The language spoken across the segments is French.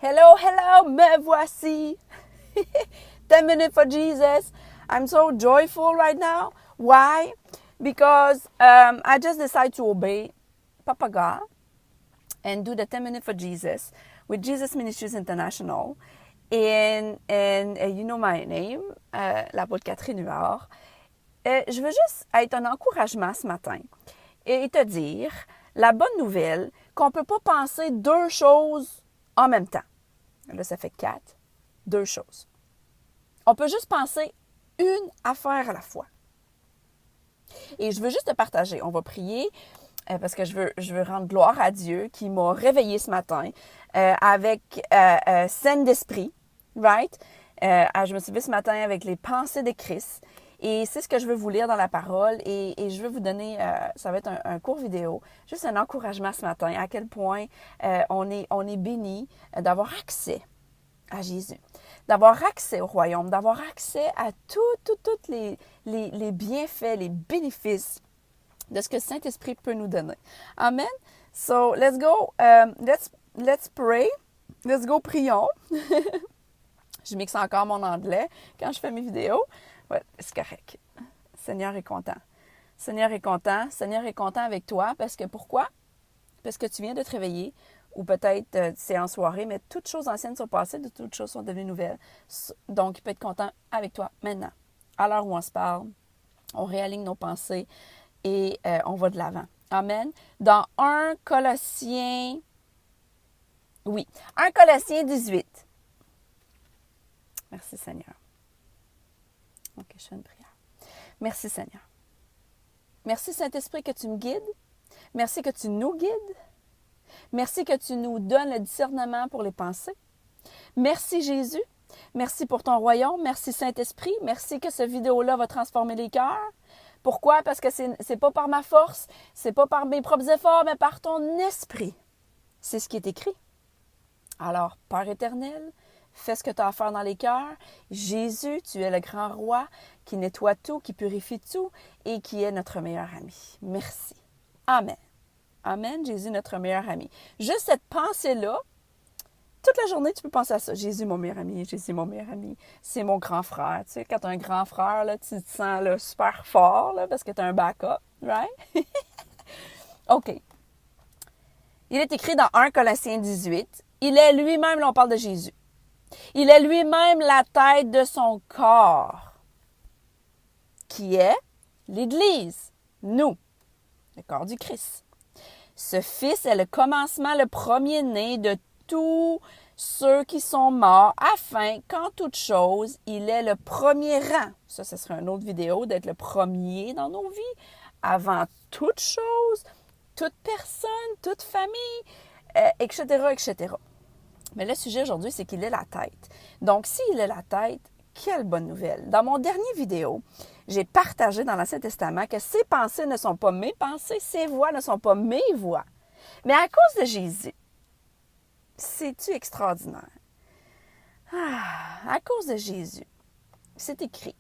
Hello, hello, me voici. 10 minutes for Jesus. I'm so joyful right now. Why? Because I just decided to obey Papa God and do the 10 minutes for Jesus with Jesus Ministries International. And you know my name, l'apôtre Catherine Huard. Je veux juste être un encouragement ce matin et te dire la bonne nouvelle qu'on ne peut pas penser deux choses en même temps. Là, ça fait 4. 2 choses. On peut juste penser une affaire à la fois. Et je veux juste te partager. On va prier parce que je veux rendre gloire à Dieu qui m'a réveillée ce matin avec saine d'esprit, right? Je me suis levée ce matin avec les pensées de Christ. Et c'est ce que je veux vous lire dans la parole et je veux vous donner, ça va être un court vidéo, juste un encouragement ce matin, à quel point on est béni d'avoir accès à Jésus, d'avoir accès au royaume, d'avoir accès à tous les bienfaits, les bénéfices de ce que le Saint-Esprit peut nous donner. Amen. So, let's go, let's pray, let's go, prions. Je mixe encore mon anglais quand je fais mes vidéos. Ouais, c'est correct. Seigneur est content. Seigneur est content. Seigneur est content avec toi. Parce que pourquoi? Parce que tu viens de te réveiller. Ou peut-être c'est en soirée, mais toutes choses anciennes sont passées, de toutes choses sont devenues nouvelles. Donc, il peut être content avec toi maintenant. À l'heure où on se parle, on réaligne nos pensées et on va de l'avant. Amen. Dans 1 Colossiens 18. Merci Seigneur. Ok, je fais une prière. Merci Seigneur. Merci Saint-Esprit que tu me guides. Merci que tu nous guides. Merci que tu nous donnes le discernement pour les pensées. Merci Jésus. Merci pour ton royaume. Merci Saint-Esprit. Merci que cette vidéo-là va transformer les cœurs. Pourquoi? Parce que c'est pas par ma force, c'est pas par mes propres efforts, mais par ton esprit. C'est ce qui est écrit. Alors, Père éternel, fais ce que tu as à faire dans les cœurs. Jésus, tu es le grand roi qui nettoie tout, qui purifie tout et qui est notre meilleur ami. Merci. Amen. Amen, Jésus, notre meilleur ami. Juste cette pensée-là, toute la journée, tu peux penser à ça. Jésus, mon meilleur ami, Jésus, mon meilleur ami. C'est mon grand frère. Tu sais, quand tu as un grand frère, là, tu te sens là, super fort là, parce que tu as un backup, right? OK. Il est écrit dans 1 Colossiens 18, il est lui-même, là, on parle de Jésus. Il est lui-même la tête de son corps, qui est l'Église, nous, le corps du Christ. Ce Fils est le commencement, le premier-né de tous ceux qui sont morts, afin qu'en toute chose, il est le premier rang. Ça, ce serait une autre vidéo, d'être le premier dans nos vies, avant toute chose, toute personne, toute famille, etc., etc. Mais le sujet aujourd'hui, c'est qu'il est la tête. Donc, s'il est la tête, quelle bonne nouvelle. Dans mon dernier vidéo, j'ai partagé dans l'Ancien Testament que ses pensées ne sont pas mes pensées, ses voix ne sont pas mes voix. Mais à cause de Jésus, c'est-tu extraordinaire? À cause de Jésus, c'est écrit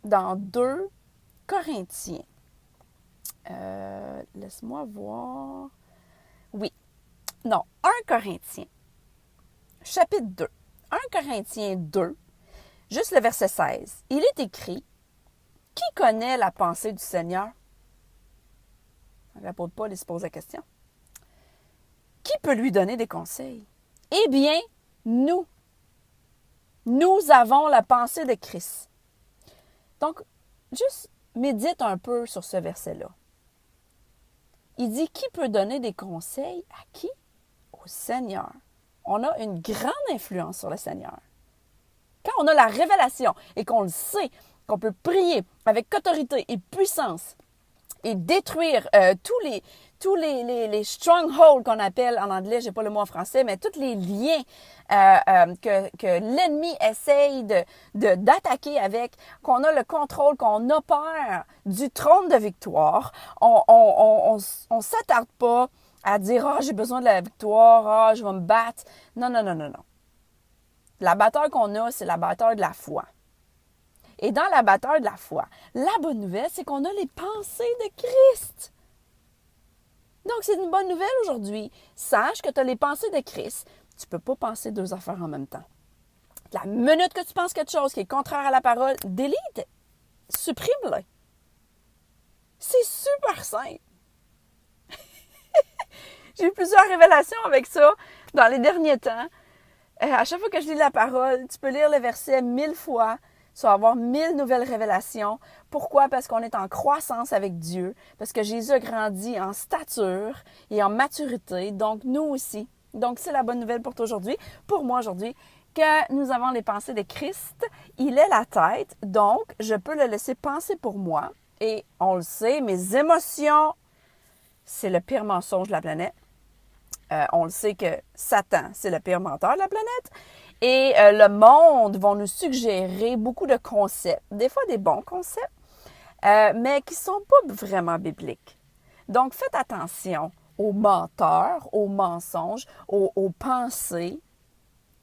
dans 2 Corinthiens. Laisse-moi voir. Oui. Non, 1 Corinthiens. Chapitre 2. 1 Corinthiens 2, juste le verset 16. Il est écrit, qui connaît la pensée du Seigneur? L'apôtre Paul, il se pose la question. Qui peut lui donner des conseils? Eh bien, nous. Nous avons la pensée de Christ. Donc, juste médite un peu sur ce verset-là. Il dit, qui peut donner des conseils à qui? Au Seigneur. On a une grande influence sur le Seigneur. Quand on a la révélation et qu'on le sait, qu'on peut prier avec autorité et puissance et détruire tous les strongholds qu'on appelle en anglais, j'ai pas le mot en français, mais tous les liens que l'ennemi essaye d'attaquer avec, qu'on a le contrôle, qu'on opère du trône de victoire, on s'attarde pas à dire « Ah, j'ai besoin de la victoire, ah, je vais me battre. » Non. La bataille qu'on a, c'est la bataille de la foi. Et dans la bataille de la foi, la bonne nouvelle, c'est qu'on a les pensées de Christ. Donc, c'est une bonne nouvelle aujourd'hui. Sache que tu as les pensées de Christ. Tu ne peux pas penser deux affaires en même temps. La minute que tu penses quelque chose qui est contraire à la parole, delete, supprime-le. C'est super simple. J'ai eu plusieurs révélations avec ça dans les derniers temps. À chaque fois que je lis la parole, tu peux lire le verset 1000 fois. Tu vas avoir 1000 nouvelles révélations. Pourquoi? Parce qu'on est en croissance avec Dieu. Parce que Jésus a grandi en stature et en maturité. Donc, nous aussi. Donc, c'est la bonne nouvelle pour toi aujourd'hui. Pour moi aujourd'hui, que nous avons les pensées de Christ. Il est la tête. Donc, je peux le laisser penser pour moi. Et on le sait, mes émotions, c'est le pire mensonge de la planète. On le sait que Satan, c'est le pire menteur de la planète. Et le monde va nous suggérer beaucoup de concepts, des fois des bons concepts, mais qui ne sont pas vraiment bibliques. Donc, faites attention aux menteurs, aux mensonges, aux pensées.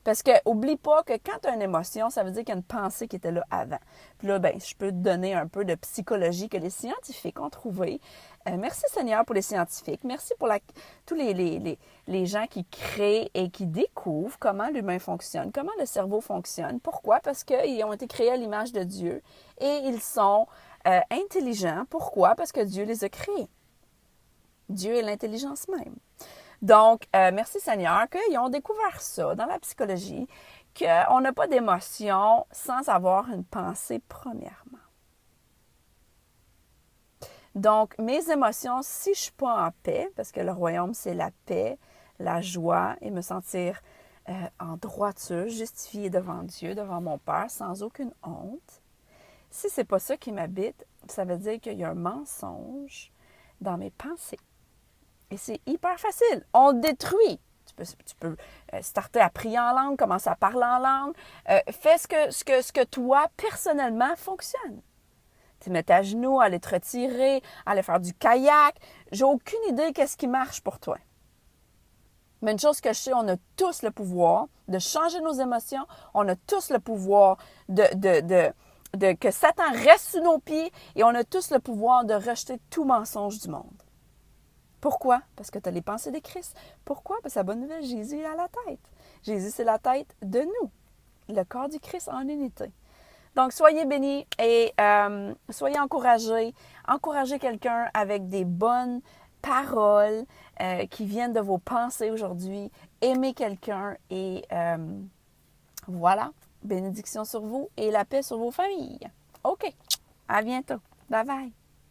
Parce que oublie pas que quand tu as une émotion, ça veut dire qu'il y a une pensée qui était là avant. Puis là, ben, je peux te donner un peu de psychologie que les scientifiques ont trouvé. Merci Seigneur pour les scientifiques. Merci pour tous les gens qui créent et qui découvrent comment l'humain fonctionne, comment le cerveau fonctionne. Pourquoi? Parce qu'ils ont été créés à l'image de Dieu et ils sont intelligents. Pourquoi? Parce que Dieu les a créés. Dieu est l'intelligence même. Donc, merci Seigneur qu'ils ont découvert ça dans la psychologie, qu'on n'a pas d'émotion sans avoir une pensée premièrement. Donc, mes émotions, si je ne suis pas en paix, parce que le royaume, c'est la paix, la joie et me sentir en droiture, justifiée devant Dieu, devant mon Père, sans aucune honte. Si ce n'est pas ça qui m'habite, ça veut dire qu'il y a un mensonge dans mes pensées. Et c'est hyper facile. On le détruit. Tu peux starter à prier en langue, commencer à parler en langue. Fais ce que toi, personnellement, fonctionne. Tu mets à genoux, aller te retirer, aller faire du kayak. J'ai aucune idée qu'est-ce qui marche pour toi. Mais une chose que je sais, on a tous le pouvoir de changer nos émotions. On a tous le pouvoir que Satan reste sous nos pieds. Et on a tous le pouvoir de rejeter tout mensonge du monde. Pourquoi? Parce que tu as les pensées de Christ. Pourquoi? Parce que la bonne nouvelle, Jésus est à la tête. Jésus, c'est la tête de nous. Le corps du Christ en unité. Donc, soyez bénis et soyez encouragés. Encouragez quelqu'un avec des bonnes paroles qui viennent de vos pensées aujourd'hui. Aimez quelqu'un et voilà. Bénédiction sur vous et la paix sur vos familles. OK. À bientôt. Bye bye.